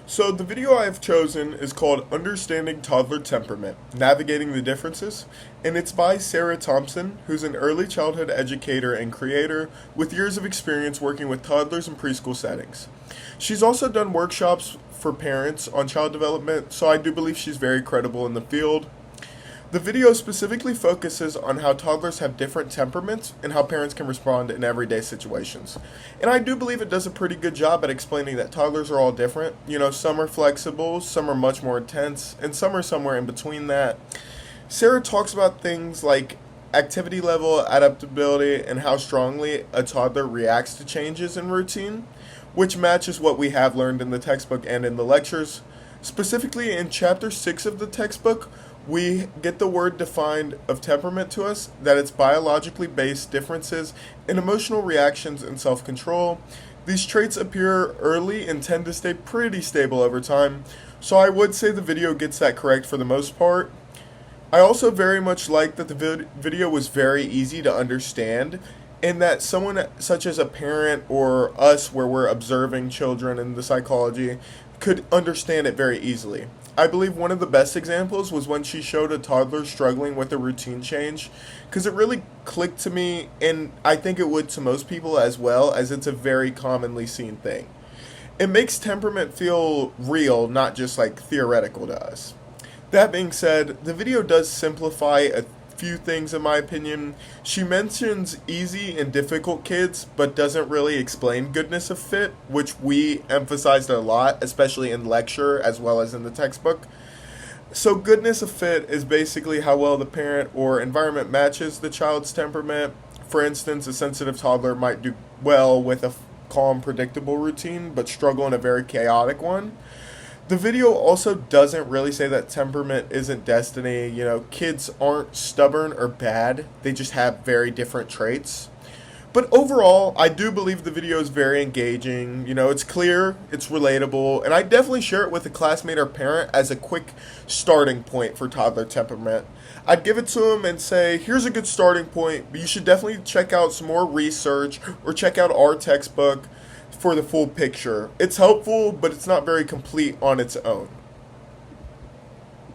So the video I have chosen is called Understanding Toddler Temperament, Navigating the Differences, and it's by Sarah Thompson, who's an early childhood educator and creator with years of experience working with toddlers in preschool settings. She's also done workshops for parents on child development, so I do believe she's very credible in the field. The video specifically focuses on how toddlers have different temperaments and how parents can respond in everyday situations. And I do believe it does a pretty good job at explaining that toddlers are all different. You know, some are flexible, some are much more intense, and some are somewhere in between that. Sarah talks about things like activity level, adaptability, and how strongly a toddler reacts to changes in routine, which matches what we have learned in the textbook and in the lectures. Specifically, in chapter 6 of the textbook, we get the word defined of temperament to us, that it's biologically based differences in emotional reactions and self control. These traits appear early and tend to stay pretty stable over time, so I would say the video gets that correct for the most part. I also very much like that the video was very easy to understand, and that someone such as a parent or us, where we're observing children and the psychology, could understand it very easily. I believe one of the best examples was when she showed a toddler struggling with a routine change, because it really clicked to me, and I think it would to most people as well, as it's a very commonly seen thing. It makes temperament feel real, not just like theoretical to us. That being said, the video does simplify a few things in my opinion. She mentions easy and difficult kids, but doesn't really explain goodness of fit, which we emphasized a lot, especially in lecture as well as in the textbook. So goodness of fit is basically how well the parent or environment matches the child's temperament. For instance, a sensitive toddler might do well with a calm, predictable routine, but struggle in a very chaotic one. The video also doesn't really say that temperament isn't destiny. You know, kids aren't stubborn or bad, they just have very different traits. But overall, I do believe the video is very engaging. You know, it's clear, it's relatable, and I definitely share it with a classmate or parent as a quick starting point for toddler temperament. I'd give it to them and say, here's a good starting point, but you should definitely check out some more research or check out our textbook for the full picture. It's helpful, but it's not very complete on its own.